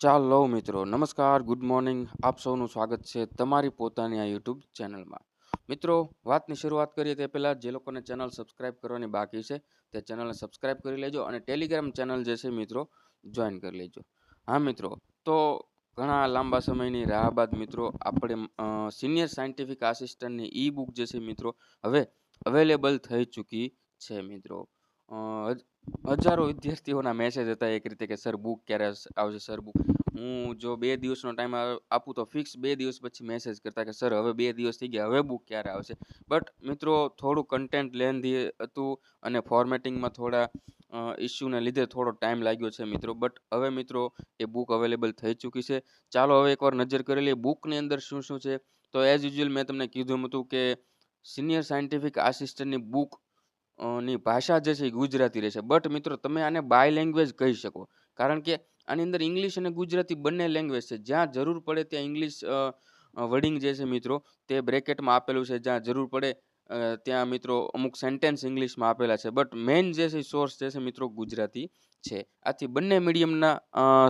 ચાલો મિત્રો, નમસ્કાર, ગુડ મોર્નિંગ. આપ સૌનું સ્વાગત છે તમારી પોતાની આ યુટ્યુબ ચેનલમાં. મિત્રો, વાતની શરૂઆત કરીએ તે પહેલાં જે લોકોને ચેનલ સબસ્ક્રાઇબ કરવાની બાકી છે તે ચેનલને સબસ્ક્રાઇબ કરી લેજો અને ટેલિગ્રામ ચેનલ જે છે મિત્રો જોઈન કરી લેજો. હા મિત્રો, તો ઘણા લાંબા સમયની રાહ બાદ મિત્રો આપણે સિનિયર સાયન્ટિફિક આસિસ્ટન્ટની ઈ બુક જે છે મિત્રો હવે અવેલેબલ થઈ ચૂકી છે મિત્રો. હજારો વિદ્યાર્થીઓના મેસેજ હતા એક રીતે કે સર બુક ક્યારે આવશે સર બુક. હું જો 2 દિવસનો ટાઈમ આપું તો ફિક્સ 2 દિવસ પછી મેસેજ કરતા કે સર હવે 2 દિવસ થઈ ગયા, હવે બુક ક્યારે આવશે. બટ મિત્રો થોડું કન્ટેન્ટ લેન્ધી હતું અને ફોર્મેટિંગમાં થોડા ઇસ્યુને લીધે થોડો ટાઈમ લાગ્યો છે મિત્રો. બટ હવે મિત્રો એ બુક અવેલેબલ થઈ ચૂકી છે. ચાલો હવે એકવાર નજર કરી લઈએ બુકની અંદર શું શું છે. તો એઝ યુઝ્યુઅલ મેં તમને કીધું હતું કે સિનિયર સાયન્ટિફિક આસિસ્ટન્ટની બુક ની ભાષા જે છે એ ગુજરાતી રહેશે. બટ મિત્રો તમે આને બાય લેંગ્વેજ કહી શકો, કારણ કે આની અંદર ઇંગ્લિશ અને ગુજરાતી બંને લેંગ્વેજ છે. જ્યાં જરૂર પડે ત્યાં ઇંગ્લિશ વર્ડિંગ જે છે મિત્રો તે બ્રેકેટમાં આપેલું છે. જ્યાં જરૂર પડે ત્યાં મિત્રો અમુક સેન્ટેન્સ ઇંગ્લિશમાં આપેલા છે. બટ મેઇન જે છે સોર્સ જે છે મિત્રો ગુજરાતી છે. આથી બંને મીડિયમના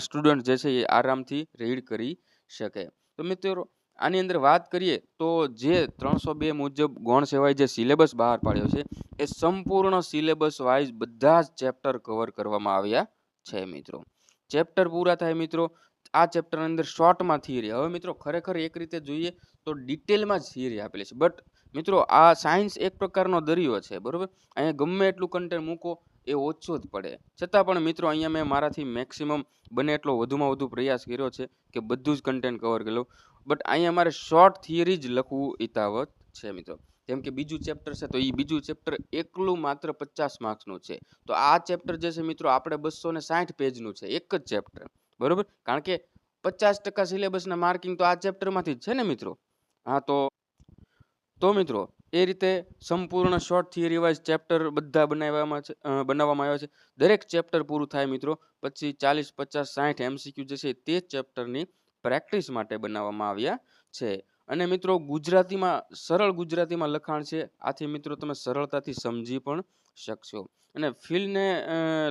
સ્ટુડન્ટ જે છે એ આરામથી રીડ કરી શકે. તો મિત્રો આની અંદર વાત કરીએ તો જે 302 મુજબ ગૌણ સેવાએ જે સિલેબસ બહાર પાડ્યો છે એ સંપૂર્ણ સિલેબસ વાઇઝ બધા જ ચેપ્ટર કવર કરવામાં આવ્યા છે મિત્રો. ચેપ્ટર પૂરા થાય મિત્રો, આ ચેપ્ટરની અંદર શોર્ટમાં થિયરી. હવે મિત્રો ખરેખર એક રીતે જોઈએ તો ડિટેલમાં જ થિયરી આપેલી છે. બટ મિત્રો આ સાયન્સ એક પ્રકારનો દરિયો છે, બરોબર. અહીંયા ગમે એટલું કન્ટેન્ટ મૂકો એ ઓછો જ પડે. છતાં પણ મિત્રો અહીંયા મેં મારાથી મેક્સિમમ બને એટલો વધુમાં વધુ પ્રયાસ કર્યો છે કે બધું જ કન્ટેન્ટ કવર કરી લઉં. બટ અહીંયા મારે શોર્ટ થિયરી જ લખવું હિતાવત છે મિત્રો. જેમ કે બીજું ચેપ્ટર છે તો એ બીજું ચેપ્ટર એકલું માત્ર 50 માર્ક્સનું છે. તો આ ચેપ્ટર જે છે મિત્રો આપણે 260 પેજનું છે, એક જ ચેપ્ટર, બરોબર. કારણ કે 50% સિલેબસના માર્કિંગ તો આ ચેપ્ટરમાંથી જ છે ને મિત્રો. હા, તો મિત્રો એ રીતે સંપૂર્ણ શોર્ટ થિયરી વાઇઝ ચેપ્ટર બધા બનાવવામાં આવ્યા છે. દરેક ચેપ્ટર પૂરું થાય મિત્રો પછી 40, 50, 60 MCQ જે છે તે ચેપ્ટરની પ્રેક્ટિસ માટે બનાવવામાં આવ્યા છે. અને મિત્રો ગુજરાતીમાં સરળ ગુજરાતીમાં લખાણ છે. આથી મિત્રો તમે સરળતાથી સમજી પણ શકશો. અને ફિલ્ડને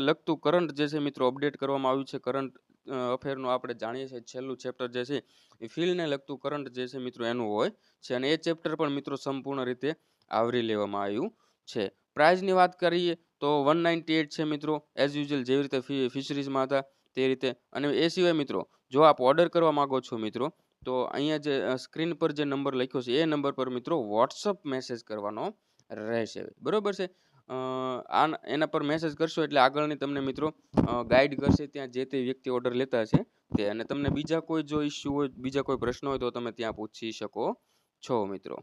લગતું કરંટ જે છે મિત્રો અપડેટ કરવામાં આવ્યું છે. કરંટ અફેરનું આપણે જાણીએ છીએ છેલ્લું ચેપ્ટર જે છે એ ફિલ્ડને લગતું કરંટ જે છે મિત્રો એનું હોય છે. અને એ ચેપ્ટર પણ મિત્રો સંપૂર્ણ રીતે આવરી લેવામાં આવ્યું છે. પ્રાઇઝની વાત કરીએ તો 198 છે મિત્રો, એઝ યુઝ્યુઅલ જેવી રીતે ફિશરીઝમાં હતા તે રીતે. અને એ સિવાય મિત્રો જો આપ ઓર્ડર કરવા માગો છો મિત્રો તો અહીંયા જે સ્ક્રીન પર જે નંબર લખ્યો છે એ નંબર પર મિત્રો વોટ્સઅપ મેસેજ કરવાનો રહેશે, બરોબર છે. એના પર મેસેજ કરશો એટલે આગળની તમને મિત્રો ગાઈડ કરશે ત્યાં જે તે વ્યક્તિ ઓર્ડર લેતા છે તે. અને તમને બીજા કોઈ જો ઇસ્યુ હોય, બીજા કોઈ પ્રશ્ન હોય તો તમે ત્યાં પૂછી શકો છો મિત્રો.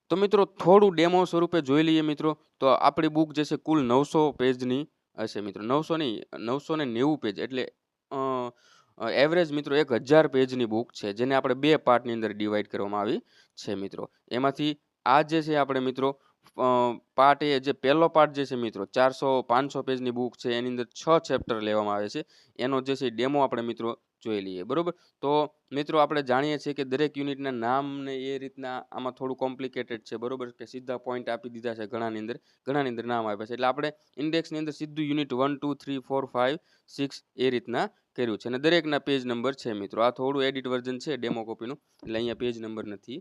તો મિત્રો થોડું ડેમો સ્વરૂપે જોઈ લઈએ મિત્રો. તો આપણી બુક જે છે કુલ 900 પેજની હશે મિત્રો. 900 નહીં, 990 પેજ એટલે એવરેજ મિત્રો 1000 પેજની બુક છે, જેને આપણે 2 પાર્ટની અંદર ડિવાઈડ કરવામાં આવી છે મિત્રો. એમાંથી આ જે છે આપણે મિત્રો પાર્ટ એ જે પહેલો પાર્ટ જે છે મિત્રો 400-500 પેજની બુક છે, એની અંદર 6 ચેપ્ટર લેવામાં આવે છે. એનો જે છે ડેમો આપણે મિત્રો જોઈ લઈએ, બરોબર. તો મિત્રો આપણે જાણીએ છીએ કે દરેક યુનિટના નામ ને એ રીતના આમાં થોડું કોમ્પ્લિકેટેડ છે, બરોબર. કે સીધા પોઈન્ટ આપી દીધા છે ઘણાની અંદર નામ આપ્યા છે. એટલે આપણે ઇન્ડેક્સની અંદર સીધું યુનિટ 1, 2, 3, 4, 5, 6 એ રીતના કર્યું છે. અને દરેકના પેજ નંબર છે મિત્રો. આ થોડું એડિટ વર્ઝન છે ડેમો કોપીનું, એટલે અહીંયા પેજ નંબર નથી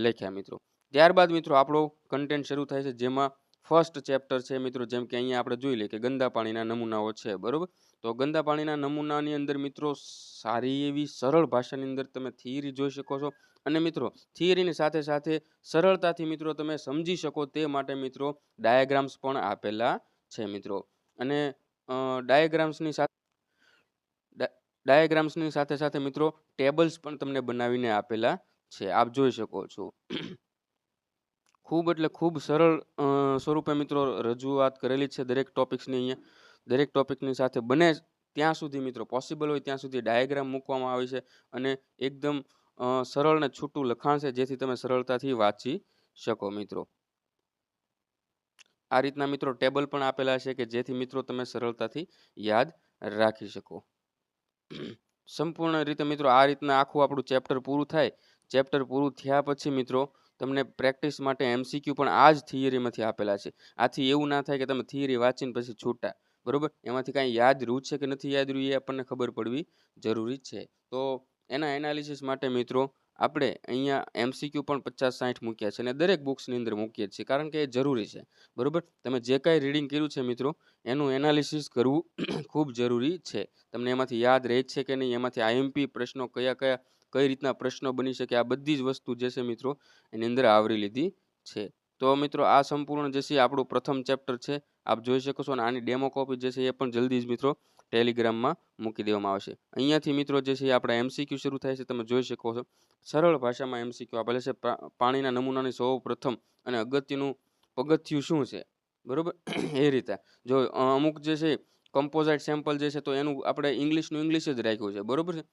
લખ્યા મિત્રો. ત્યારબાદ મિત્રો આપણો કન્ટેન્ટ શરૂ થાય છે, જેમાં ફર્સ્ટ ચેપ્ટર છે મિત્રો. જેમ કે અહીંયા આપણે જોઈ લઈએ કે ગંદા પાણીના નમૂનાઓ છે, બરોબર. તો ગંદા પાણીના નમૂનાની અંદર મિત્રો સારી એવી સરળ ભાષાની અંદર તમે થિયરી જોઈ શકો છો. અને મિત્રો થિયરીની સાથે સાથે સરળતાથી મિત્રો તમે સમજી શકો તે માટે મિત્રો ડાયાગ્રામ્સ પણ આપેલા છે મિત્રો. અને ડાયાગ્રામ્સની સાથે સાથે મિત્રો ટેબલ્સ પણ તમને બનાવીને આપેલા છે, આપ જોઈ શકો છો. ખૂબ એટલે ખૂબ સરળ સ્વરૂપે મિત્રો રજૂઆત કરેલી છે દરેક ટોપિક્સની. અહીંયા દરેક ટોપિકની સાથે બને ત્યાં સુધી મિત્રો પોસિબલ હોય ત્યાં સુધી ડાયાગ્રામ મૂકવામાં આવે છે. અને એકદમ સરળ ને છૂટું લખાણ છે, જેથી તમે સરળતાથી વાંચી શકો મિત્રો. આ રીતના મિત્રો ટેબલ પણ આપેલા છે કે જેથી મિત્રો તમે સરળતાથી યાદ રાખી શકો. સંપૂર્ણ રીતે મિત્રો આ રીતના આખું આપણું ચેપ્ટર પૂરું થાય. ચેપ્ટર પૂરું થયા પછી મિત્રો તમને પ્રેક્ટિસ માટે MCQ પણ આ જ થિયરીમાંથી આપેલા છે. આથી એવું ના થાય કે તમે થિયરી વાંચીને પછી છૂટા. બરોબર. એમાંથી કાંઈ યાદ રહ્યું છે કે નથી યાદ રહ્યું એ આપણને ખબર પડવી જરૂરી છે. તો એના એનાલિસિસ માટે મિત્રો આપણે અહીંયા MCQ પણ 50-60 મૂક્યા છે અને દરેક બુક્સની અંદર મૂકીએ છીએ કારણ કે એ જરૂરી છે. બરોબર. તમે જે કાંઈ રીડિંગ કર્યું છે મિત્રો એનું એનાલિસિસ કરવું ખૂબ જરૂરી છે. તમને એમાંથી યાદ રહે છે કે નહીં, એમાંથી IMP પ્રશ્નો કયા કઈ રીતના પ્રશ્નો બની શકે, આ બધી જ વસ્તુ જે છે મિત્રો એની અંદર આવરી લીધી છે. તો મિત્રો આ સંપૂર્ણ જે છે આપણું પ્રથમ ચેપ્ટર છે. આપ જોઈ શકો છો અને આની ડેમો કોપી જે છે એ પણ જલ્દી જ મિત્રો ટેલિગ્રામમાં મૂકી દેવામાં આવશે. અહીંયાથી મિત્રો જે છે આપણા MCQ શરૂ થાય છે. તમે જોઈ શકો છો સરળ ભાષામાં MCQ આપેલ છે. પાણીના નમૂનાની સૌ પ્રથમ અને અગત્યનું પગથિયું શું છે, બરોબર. એ રીતે જો અમુક જે છે કમ્પોઝાઇટ સેમ્પલ જે છે તો એનું આપણે ઇંગ્લિશનું ઇંગ્લિશ જ રાખ્યું છે, બરોબર છે.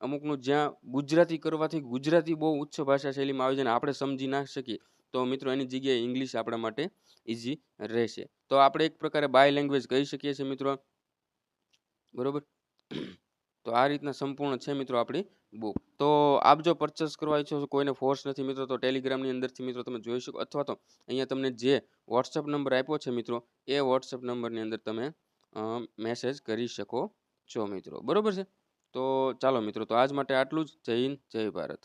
અમુકનું જ્યાં ગુજરાતી કરવાથી ગુજરાતી બહુ ઉચ્ચ ભાષા શૈલીમાં આવી જાય ને આપણે સમજી ના શકીએ તો મિત્રો એની જગ્યાએ ઇંગ્લિશ આપણા માટે ઇઝી રહેશે. તો આપણે એક પ્રકારે બાય લેંગ્વેજ કહી શકીએ છીએ મિત્રો, બરોબર. તો આ રીતના સંપૂર્ણ છે મિત્રો આપણી બુક. તો આપ જો પરચેસ કરવા ઈચ્છો છો, કોઈને ફોર્સ નથી મિત્રો, તો ટેલિગ્રામની અંદરથી મિત્રો તમે જોઈ શકો, અથવા તો અહીંયા તમને જે વોટ્સઅપ નંબર આપ્યો છે મિત્રો એ વોટ્સઅપ નંબરની અંદર તમે મેસેજ કરી શકો છો મિત્રો, બરોબર છે. તો ચાલો મિત્રો, તો આજ માટે આટલું જ. જય હિન્દ, જય ભારત.